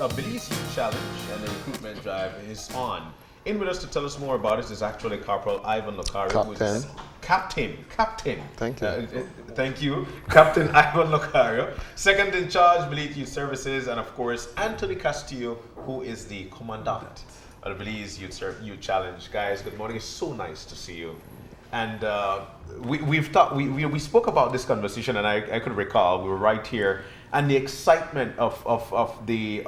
Belize Youth Challenge and the recruitment drive is on. In with us to tell us more about it is actually Corporal Ivan Locario, who is Captain. Thank you. Thank you, Captain Ivan Locario. Second in charge, Belize Youth Services, and of course, Anthony Castillo, who is the Commandant of the Belize Youth Challenge. Guys, good morning. It's so nice to see you. And we spoke about this conversation, and I could recall we were right here, and the excitement of the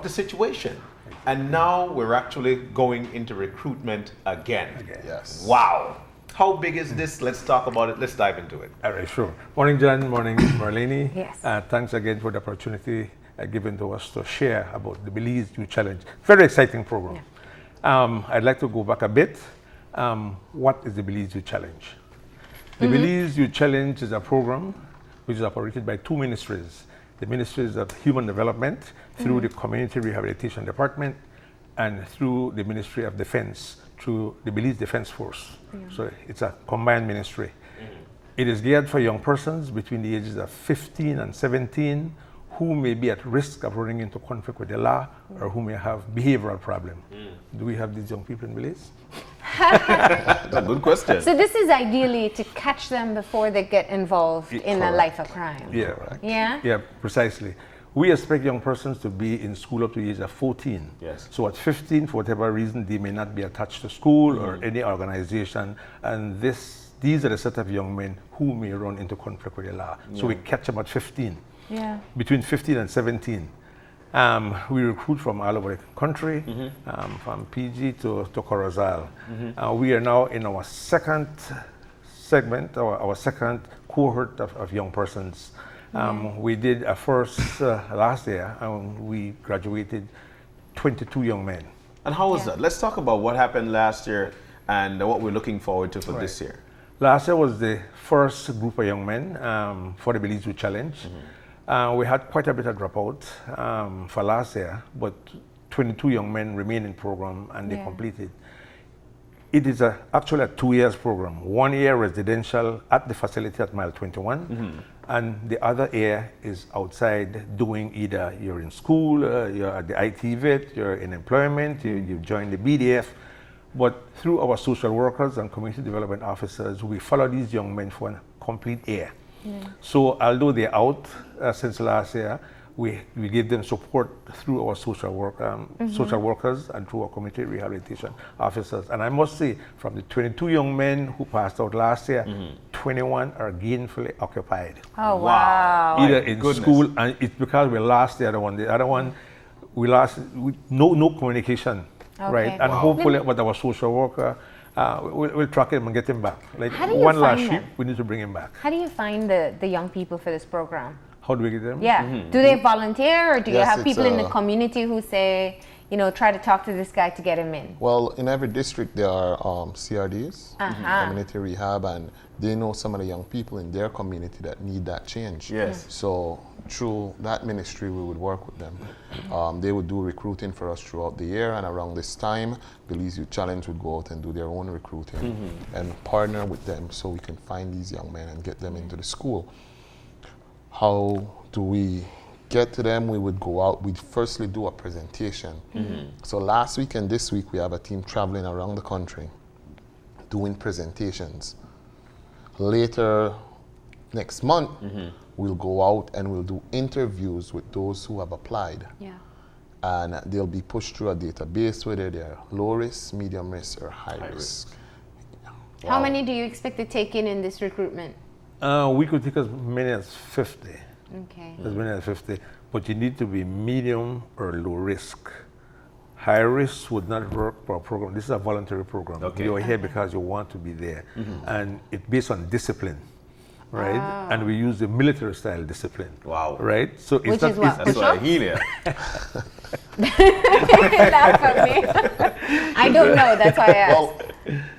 situation. And now we're actually going into recruitment again. Yes. Wow. How big is this? Let's talk about it. Let's dive into it. All right, sure. Morning, John. Morning, Marlene. Yes. Thanks again for the opportunity given to us to share about the Belize Youth Challenge. Very exciting program. Yeah. I'd like to go back a bit. What is the Belize Youth Challenge? The Belize Youth Challenge is a program which is operated by two ministries. The Ministries of Human Development through the Community Rehabilitation Department and through the Ministry of Defense through the Belize Defense Force. Yeah. So it's a combined ministry. It is geared for young persons between the ages of 15 and 17 who may be at risk of running into conflict with the law or who may have behavioral problems. Do we have these young people in Belize? That's a good question. So this is ideally to catch them before they get involved in a life of crime. Yeah, right. Yeah? Yeah, precisely. We expect young persons to be in school up to the age of 14. Yes. So at 15, for whatever reason, they may not be attached to school or any organization. And these are the set of young men who may run into conflict with the law. So we catch them at 15. Yeah. Between 15 and 17. We recruit from all over the country, from PG to Corozal. We are now in our second segment, our second cohort of young persons. We did a first last year, and we graduated 22 young men. And how was that? Let's talk about what happened last year and what we're looking forward to for this year. Last year was the first group of young men for the Belize Youth Challenge. We had quite a bit of dropout for last year, but 22 young men remain in program and they completed. It is actually a 2 years program. 1 year residential at the facility at mile 21, and the other year is outside doing either you're in school, you're at the IT vet, you're in employment, you joined the BDF. But through our social workers and community development officers, we follow these young men for a complete year. So although they're out since last year, we give them support through our social workers and through our community rehabilitation officers. And I must say, from the 22 young men who passed out last year, 21 are gainfully occupied. Oh, wow. Either in school, and it's because we lost the other one. The other one, we lost no communication, right? And hopefully with our social worker, we'll track him and get him back. Like one last sheep, we need to bring him back. How do you find the young people for this program? How do we get them? Yeah. Do they volunteer, or do you have people in the community who say, try to talk to this guy to get him in? Well, in every district there are CRDs, community rehab, and they know some of the young people in their community that need that change. Yes. So through that ministry, we would work with them. They would do recruiting for us throughout the year, and around this time, Belize Youth Challenge would go out and do their own recruiting and partner with them so we can find these young men and get them into the school. How do we get to them? We would go out, we'd firstly do a presentation. So last week and this week, we have a team traveling around the country doing presentations. Later next month, we'll go out and we'll do interviews with those who have applied. Yeah. And they'll be pushed through a database, whether they're low risk, medium risk, or high risk. How many do you expect to take in this recruitment? We could take as many as 50. Okay. As many as 50. But you need to be medium or low risk. High risk would not work for a program. This is a voluntary program. Okay. You're here because you want to be there. And it's based on discipline, right? And we use the military style discipline. Wow. Right? So it's Which not, is what? That's why I heal you. Laugh at me. I don't know, that's why I asked. Well,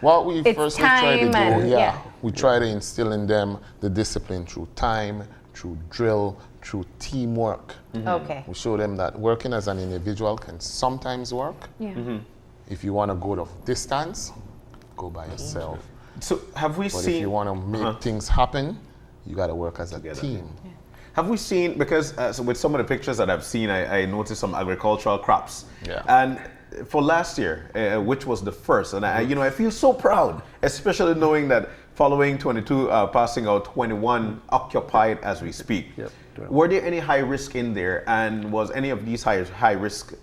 what we It's first try to time do, and- we try to instill in them the discipline through time, through drill, through teamwork. Okay. We show them that working as an individual can sometimes work. Yeah. If you want to go the distance, go by yourself. So have we But seen? if you want to make things happen, you got to work as a team. Have we seen, because so with some of the pictures that I've seen, I noticed some agricultural crops. Yeah. And for last year, which was the first, and I feel so proud, especially knowing that following 22 passing out, 21 occupied as we speak. Yep. Were there any high risk in there, and was any of these high risk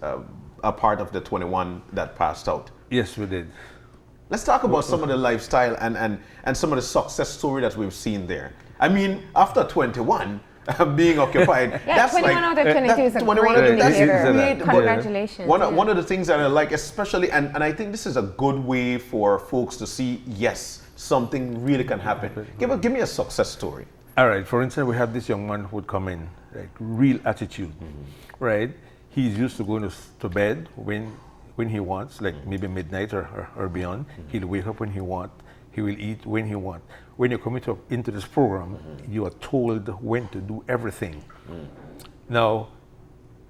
a part of the 21 that passed out? Yes, we did. Let's talk about some of the lifestyle and some of the success story that we've seen there. I mean, after 21 being occupied, Yeah, that's 21 like, out of 22 is a 21 great out of- that's indicator. great, but Congratulations. One of the things that I like, especially, and I think this is a good way for folks to see, yes, something really can happen. Give me a success story. All right. For instance, we have this young man who would come in, like real attitude, right? He's used to going to bed when he wants, like maybe midnight or beyond. He'll wake up when he wants. He will eat when he wants. When you come into this program, you are told when to do everything. Now,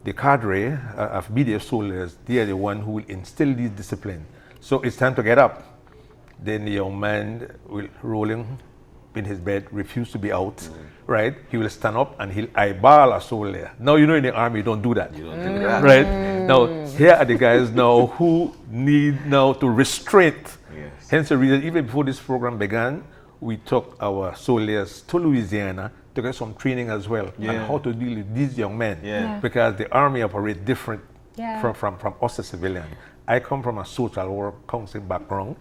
the cadre of BDF soldiers, they are the one who will instill this discipline. So it's time to get up. Then the young man will rolling in his bed, refuse to be out, right? He will stand up and he'll eyeball a soldier. Now, in the army, you don't do that. You don't do that. Right? Now, here are the guys now who need now to restrain. Yes. Hence the reason, even before this program began, we took our soldiers to Louisiana to get some training as well on how to deal with these young men. Yeah. Because the army operates different Yeah. from us as civilian. I come from a social work counseling background,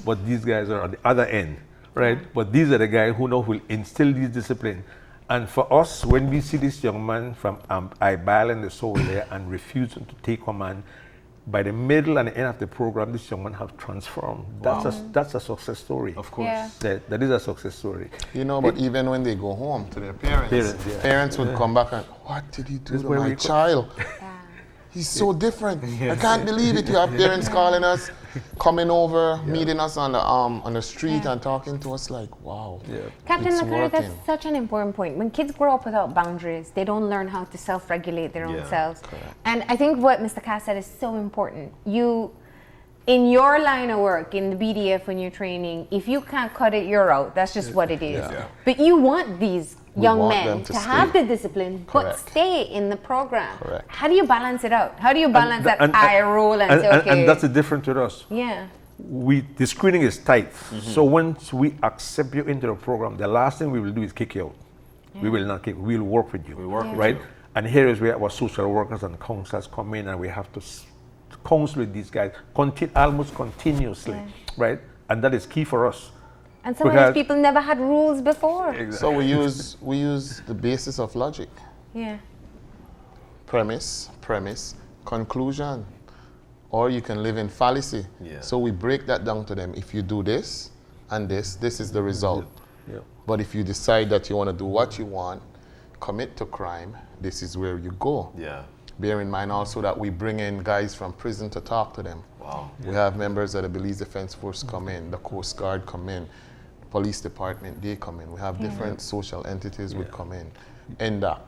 but these guys are on the other end, right? But these are the guys who know will instill this discipline. And for us, when we see this young man from eyeballing the soldier and refusing to take command, by the middle and the end of the program, this young man have transformed. That's a success story. Of course. Yeah. That is a success story. But even when they go home to their parents, yeah. parents would come back and, what did you do This to where my we child? He's so different. I can't believe it. You have parents calling us, coming over, meeting us on the street and talking to us like, wow. Yeah. Captain It's Locario, that's working. such an important point. When kids grow up without boundaries, they don't learn how to self-regulate their own Yeah, selves. correct. And I think what Mr. Cass said is so important. In your line of work, in the BDF when you're training, if you can't cut it, you're out. That's just what it is. Yeah. But you want these We young want men them to to have stay. the discipline, but Correct. stay in the program. Correct. How do you balance it out? How do you balance that And- eye roll and say, okay. And that's the difference with us. Yeah. The screening is tight. So once we accept you into the program, the last thing we will do is kick you out. We will not kick. We will work with you. We work with right? you. And here is where our social workers and counselors come in, and we have to counsel with these guys almost continuously, right? And that is key for us. And some of Because- these people never had rules before. So we use the basis of logic. Yeah. Premise, conclusion. Or you can live in fallacy. Yeah. So we break that down to them. If you do this and this is the result. Yeah. But if you decide that you want to do what you want, commit to crime, this is where you go. Yeah. Bear in mind also that we bring in guys from prison to talk to them. Wow. We have members of the Belize Defense Force come in, the Coast Guard come in, police department, they come in. We have different social entities would come in. NDAC.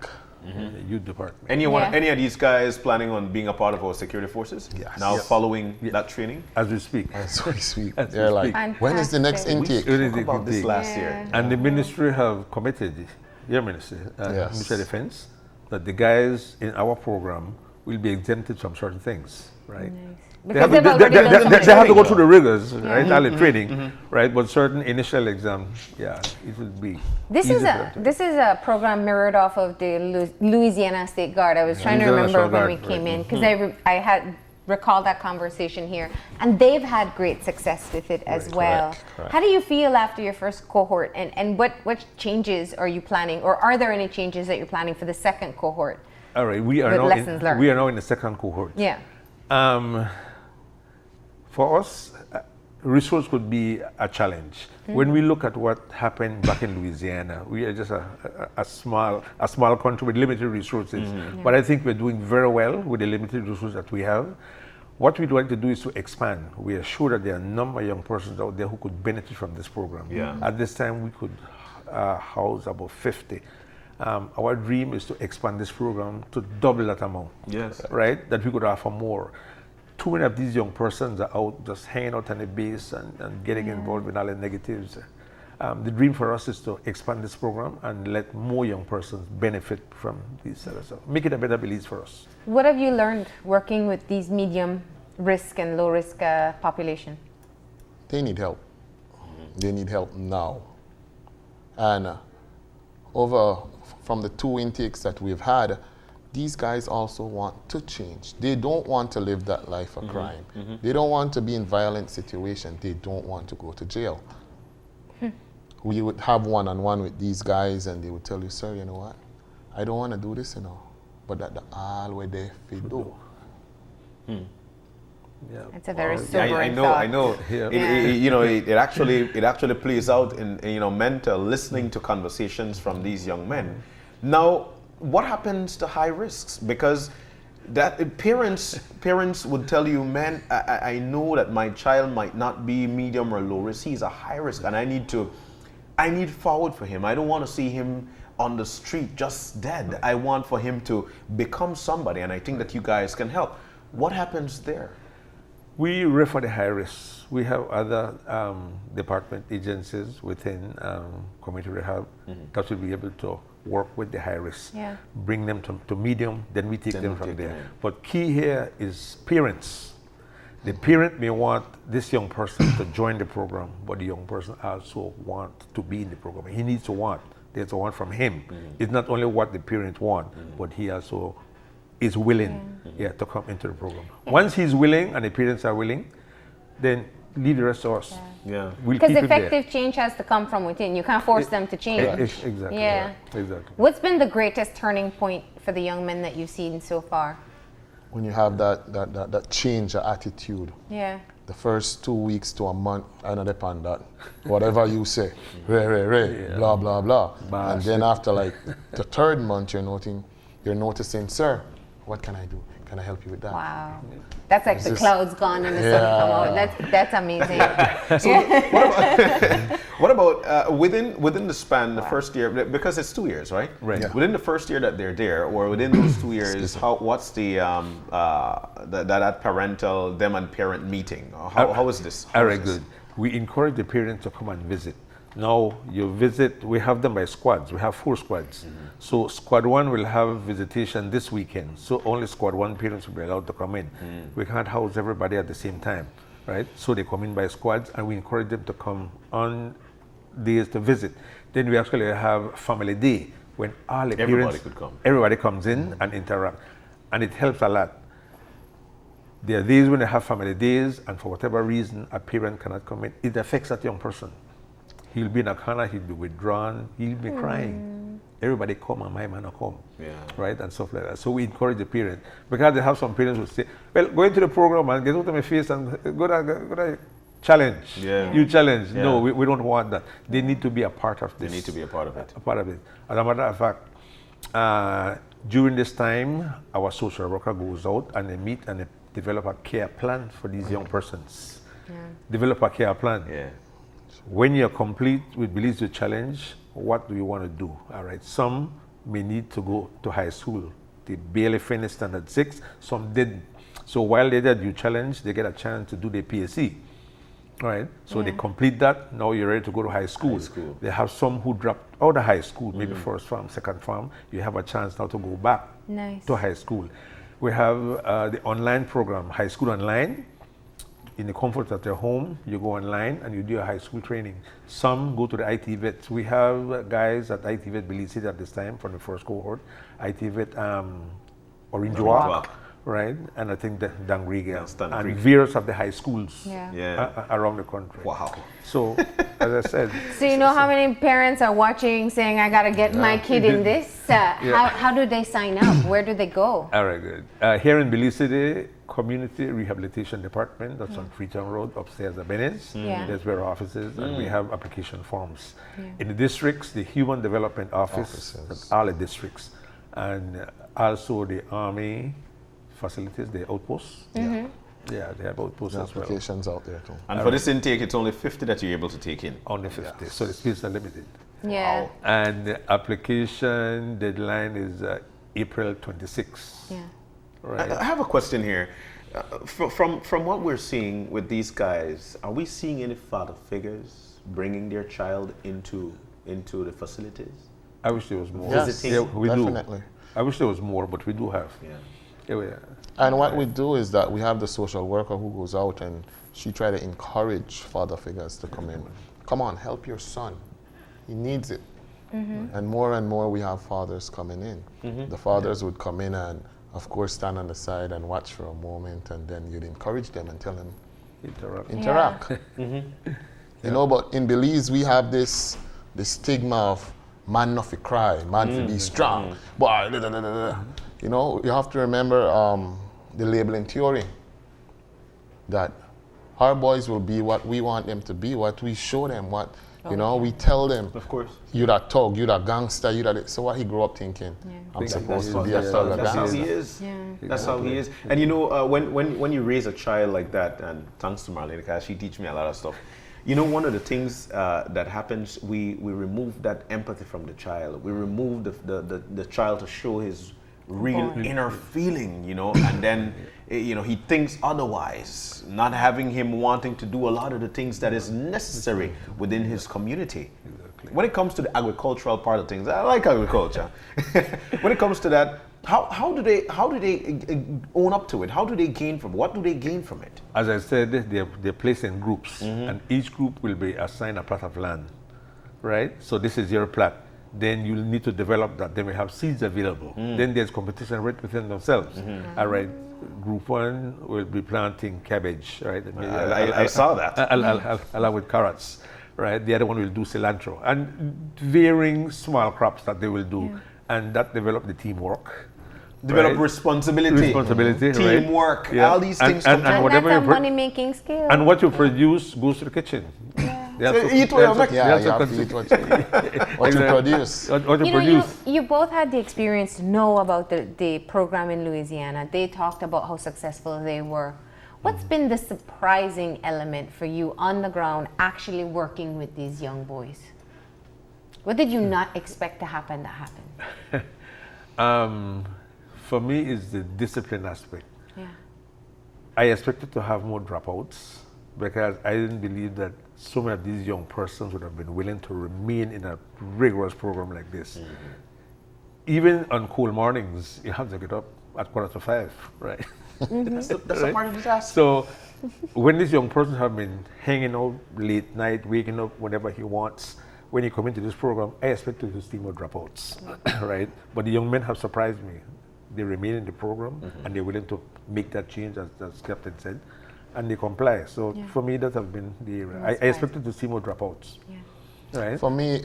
The youth department. Any of these guys planning on being a part of our security forces? Yes. Now Yes. following that training? As we speak. So sweet. As we They're like, speak. when is the next Fantastic. intake? It is Talk a about good this thing. last year. And the ministry have committed, your ministry, Yes. Ministry of Defense, that the guys in our program will be exempted from certain things, right? They have, Because to, they've already done some they have to training. go through the rigors, right? All the training, right? But certain initial exams, it will be. This easy is for a them to- this is a program mirrored off of the Louisiana State Guard. I was trying to Louisiana remember National when we Guard, came right. in because I had recalled that conversation here, and they've had great success with it as well. correct. How do you feel after your first cohort, and what changes are you planning, or are there any changes that you're planning for the second cohort? All right, we are With now lessons learned. we are now in the second cohort. Yeah. For us, resource could be a challenge. When we look at what happened back in Louisiana, we are just a small country with limited resources. But I think we're doing very well with the limited resources that we have. What we'd like to do is to expand. We are sure that there are a number of young persons out there who could benefit from this program. Yeah. At this time, we could house about 50. Our dream is to expand this program to double that amount. Yes. Right? That we could offer more. Too many of these young persons are out just hanging out on the base and getting involved with all the negatives. The dream for us is to expand this program and let more young persons benefit from these services. Make it a better Belize for us. What have you learned working with these medium risk and low risk population? They need help. They need help now. And from the 2 intakes that we've had, these guys also want to change. They don't want to live that life of crime. They don't want to be in violent situations. They don't want to go to jail. We would have one-on-one with these guys and they would tell you, sir, you know what? I don't want to do this, but that the all way there for do. Yeah. It's a very Yeah, sobering I know. thought. Yeah. It actually plays out in mental listening to conversations from these young men. Now, what happens to high risks? Because that parents would tell you, man, I know that my child might not be medium or low risk. He's a high risk, and I need forward for him. I don't want to see him on the street just dead. I want for him to become somebody, and I think that you guys can help. What happens there? We refer the high risk. We have other department agencies within community rehab that will be able to work with the high risk, bring them to medium, then we take them from there. But key here is parents. The parent may want this young person to join the program, but the young person also want to be in the program. He needs to want. There's a want from him. It's not only what the parent want, but he also is willing to come into the program. Once he's willing and the parents are willing, then leave the rest to us. Yeah. We'll Because keep him there. effective change has to come from within. You can't force them to change. Exactly. Yeah. Exactly. What's been the greatest turning point for the young men that you've seen so far? When you have that change of attitude. Yeah. The first 2 weeks to a month, I know depend that. Whatever you say, blah, blah, blah. And then after like the 3rd month, you're noticing, sir, what can I do? Can I help you with that? Wow. That's like the clouds gone and the sun come out. That's amazing. So what about within the span, the first year, because it's 2 years, right? Right. Yeah. Within the first year that they're there, or within those 2 years, what's the that parental them and parent meeting? How is this? Very good. We encourage the parents to come and visit. Now you visit, we have them by squads. We have 4 squads. So squad 1 will have visitation this weekend. So only squad 1 parents will be allowed to come in. We can't house everybody at the same time, right? So they come in by squads and we encourage them to come on days to visit. Then we actually have family day when all the Everybody could come. Everybody comes in and interact. And it helps a lot. There are days when they have family days and for whatever reason a parent cannot come in. It affects that young person. He'll be in a corner, he'll be withdrawn, he'll be crying. Everybody come and my man will come, right? And stuff like that. So we encourage the parent. Because they have some parents who say, well, go into the program and get out of my face and go to challenge. Yeah. You challenge. Yeah. No, we don't want that. They need to be a part of this. They need to be a part of it. A part of it. As a matter of fact, during this time, our social worker goes out and they meet and they develop a care plan for these young persons. Develop a care plan. Yeah. When you're complete with Belize Youth Challenge, what do you want to do? All right. Some may need to go to high school. They barely finished standard 6. Some didn't. So while they're at Youth Challenge, they get a chance to do their PSC. All right. So they complete that. Now you're ready to go to high school. They have some who dropped out of high school, maybe first farm, second farm. You have a chance now to go back to high school. We have the online program, High School Online. In the comfort of their home, you go online and you do a high school training. Some go to the IT vet. We have guys at IT vet Belize City at this time from the first cohort. IT vet Orange Walk, right? And I think the Dangriga and various of the high schools around the country. Wow. So, as I said. So you know how many parents are watching saying, I got to get my kid in this? How do they sign up? Where do they go? Very good. Here in Belize City, Community Rehabilitation Department, that's on Freetown Road, upstairs at Venice. That's where our office is, and we have application forms. In the districts, the Human Development Office, at all the districts, and also the Army facilities, the outposts. Yeah, they have outposts as well. Applications out there too. And for this intake, it's only 50 that you're able to take in. Only 50, so the spaces are limited. Yeah. Wow. And the application deadline is April 26. Yeah. Right. I have a question here. From what we're seeing with these guys, are we seeing any father figures? bringing their child into the facilities? I wish there was more. Yes, Yeah, we definitely. do. I wish there was more, but we do have. Yeah. And what we do is that we have the social worker who goes out and she try to encourage father figures to come in. Come on, help your son. He needs it. And more we have fathers coming in. The fathers would come in and, of course, stand on the side and watch for a moment, and then you'd encourage them and tell them, interact. You know, but in Belize, we have this stigma of man not fi cry, man fi be strong. Boy, da, da, da, da, da. You know, you have to remember the labeling theory, that our boys will be what we want them to be, what we show them, what, you know, we tell them. Of course. You that thug, you that gangster, you that. So what he grew up thinking, I'm supposed to be a thug, a That's how gangster. he is. That's how he is. And you know, when you raise a child like that, and thanks to Marlene, because she teach me a lot of stuff. You know, one of the things that happens, we remove that empathy from the child. We remove the child to show his real inner feeling, you know, and then, you know, he thinks otherwise, not having him wanting to do a lot of the things that is necessary within his community. When it comes to the agricultural part of things, I like agriculture. When it comes to that, how do they own up to it? How do they gain from it? What do they gain from it? As I said, they're placed in groups, and each group will be assigned a plot of land, right? So this is your plot. Then you'll need to develop that. Then we have seeds available. Then there's competition right within themselves. All right, group one will be planting cabbage, right? I saw that. Along with carrots, right? The other one will do cilantro, and varying small crops that they will do, and that develop the teamwork. Develop responsibility, right? teamwork, all these things. And whatever that's a you money-making skill. and what you produce goes to the kitchen. So eat what you make. Yeah, you have to eat what you produce. What you You know, produce. you both had the experience to know about the program in Louisiana. They talked about how successful they were. What's been the surprising element for you on the ground actually working with these young boys? What did you not expect to happen that happened? For me, is the discipline aspect. Yeah. I expected to have more dropouts because I didn't believe that so many of these young persons would have been willing to remain in a rigorous program like this. Even on cool mornings, you have to get up at 4:45, right? That's a part of the task. So when these young persons have been hanging out late night, waking up whenever he wants, when you come into this program, I expected to see more dropouts, right? But the young men have surprised me. They remain in the program and they're willing to make that change, as Captain said, and they comply. So for me, that has been the area. I expected to see more dropouts. Right? For me,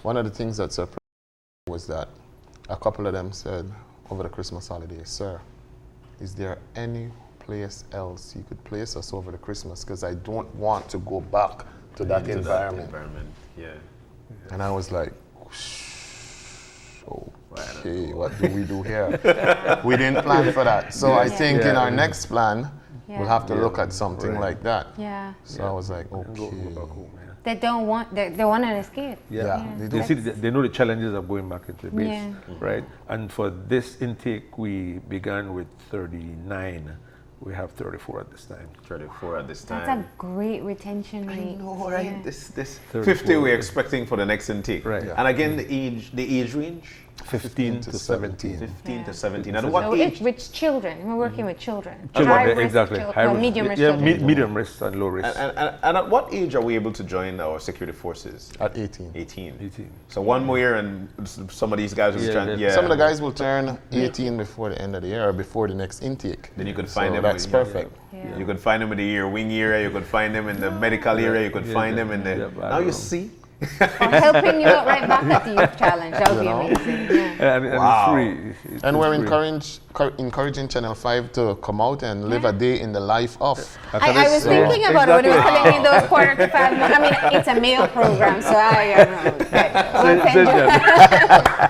one of the things that surprised me was that a couple of them said over the Christmas holidays, "Sir, is there any place else you could place us over the Christmas? Because I don't want to go back to that environment." Yeah. And I was like, okay, what do we do here? We didn't plan for that. So I think in our next plan, we'll have to look at something like that. Yeah. So I was like, okay. They don't want, they want an escape. They see, they know the challenges of going back into the base, right? And for this intake, we began with 39. We have 34 at this time. 34 at this time. That's a great retention rate. I know, right? Yeah. This 34, 50 we're expecting for the next intake. Right. And again, the age range? 15 to 17. 15 to 17. And So what age? with children, we're working with children. Children, High risk exactly. children, High or risk. medium risk Yeah, children. medium risk and low risk. And at what age are we able to join our security forces? At 18. 18. 18. So one more year and some of these guys will try. Some of the guys will turn 18 before the end of the year or before the next intake. Then you could find them. That's perfect. You could find them in the year wing area. You could find them in the medical area. You could find them in the. Now you see. Or helping you out right back at the youth challenge. That would be amazing. Yeah. And Wow. it's free. And we're It's free. encouraging Channel 5 to come out and live a day in the life of. I was thinking about it when he was telling me those 4:45. I mean, it's a male program, so I don't know.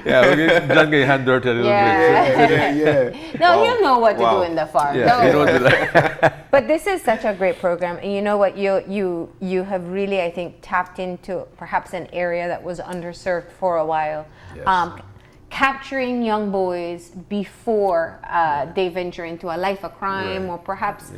Yeah, John get hand dirty a little bit. No, he'll know what to do in the farm. Yeah, you know what to do. But this is such a great program, and you know what? You have really, I think, tapped into perhaps an area that was underserved for a while. Yes. capturing young boys before they venture into a life of crime, or perhaps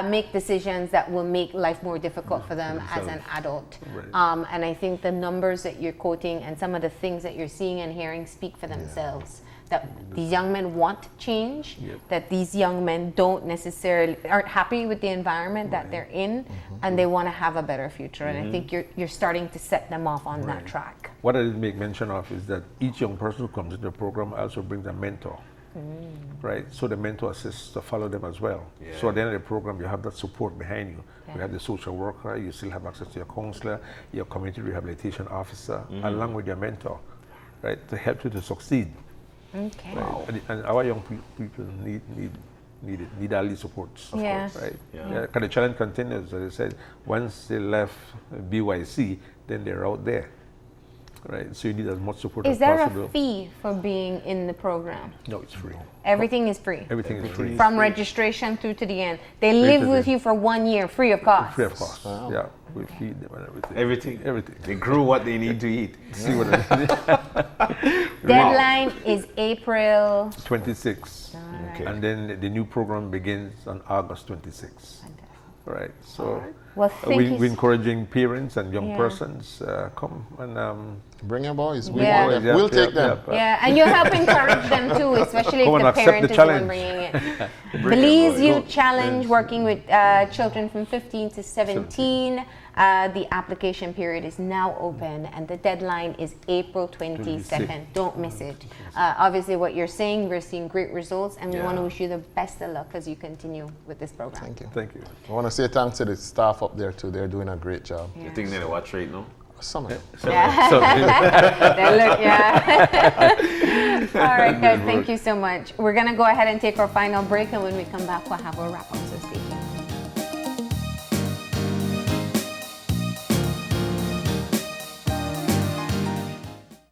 make decisions that will make life more difficult for them as an adult. And I think the numbers that you're quoting and some of the things that you're seeing and hearing speak for themselves. That these young men want change, that these young men aren't happy with the environment that they're in, and they want to have a better future. And I think you're starting to set them off on that track. What I didn't make mention of is that each young person who comes into the program also brings a mentor, right? So the mentor assists to follow them as well. So at the end of the program, you have that support behind you. You have the social worker, you still have access to your counselor, your community rehabilitation officer, along with your mentor, right, to help you to succeed. Okay. Right. And our young people need all these supports, of course, right? Because the challenge continues. As I said, once they left BYC, then they're out there, right? So you need as much support as possible. Is there a fee for being in the program? No, it's free. Everything is free. Everything is free. From registration through to the end. They live with you for 1 year, free of cost. Free of cost. Yeah, we feed them and everything. Everything. They grew what they need to eat. See what I Deadline is April 26. Okay. And then the new program begins on August 26. Right. So Well, we're encouraging parents and young persons come and Bring your boys. we'll Take them. and you help encourage them too, especially Come if and the accept parent the is the one challenge. bringing it. Belize Youth Challenge, working with children from 15 to 17. The application period is now open, and the deadline is April 22nd. Don't miss it. Obviously, what you're saying, we're seeing great results, and we want to wish you the best of luck as you continue with this program. Thank you. Thank you. I want to say thanks to the staff up there too. They're doing a great job. You think they'll watch right now? Some of them. All right, guys, thank you so much. We're going to go ahead and take our final break, and when we come back, we'll have our wrap-up. So stay